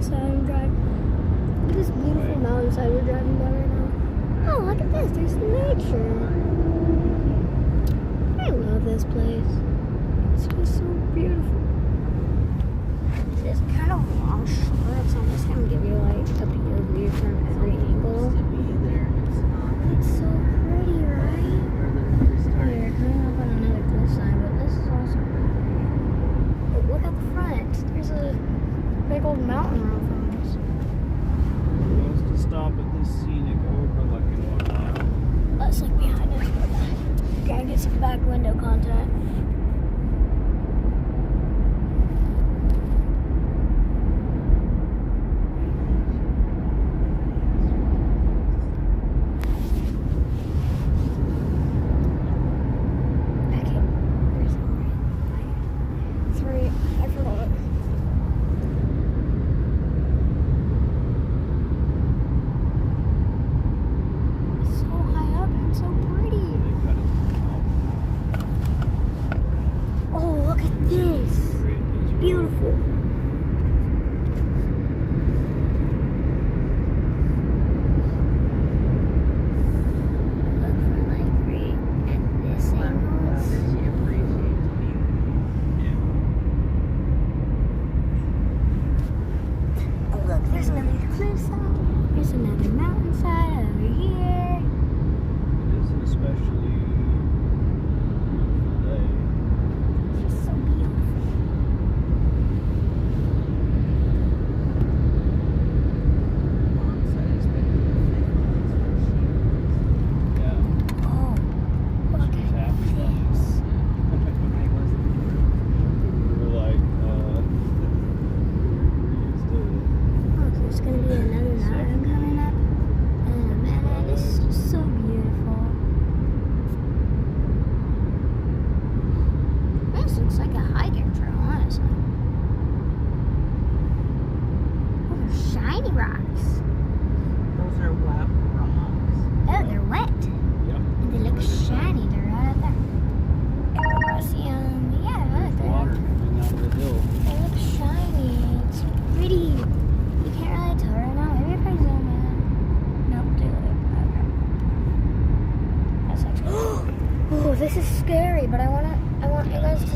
mountainside I'm driving. Look at this beautiful mountainside we're driving by right now. Oh, look at this. There's nature. I love this place. It's just so beautiful. It's kind of long short, so I'm just going to give you like a POV from every angle. It's so pretty, right? We're coming up on another cliffside, but this is also pretty. Oh, look at the front. There's a big old mountain around from us. We're supposed to stop at this scenic overlooking whatnot. Let's look behind us. Gotta get some back window content. Beautiful. Look for like right at this angle. Oh look, there's another cliffside. There's another mountainside over here. It is an especially beautiful day. It's just so beautiful. This is scary, but I want you guys to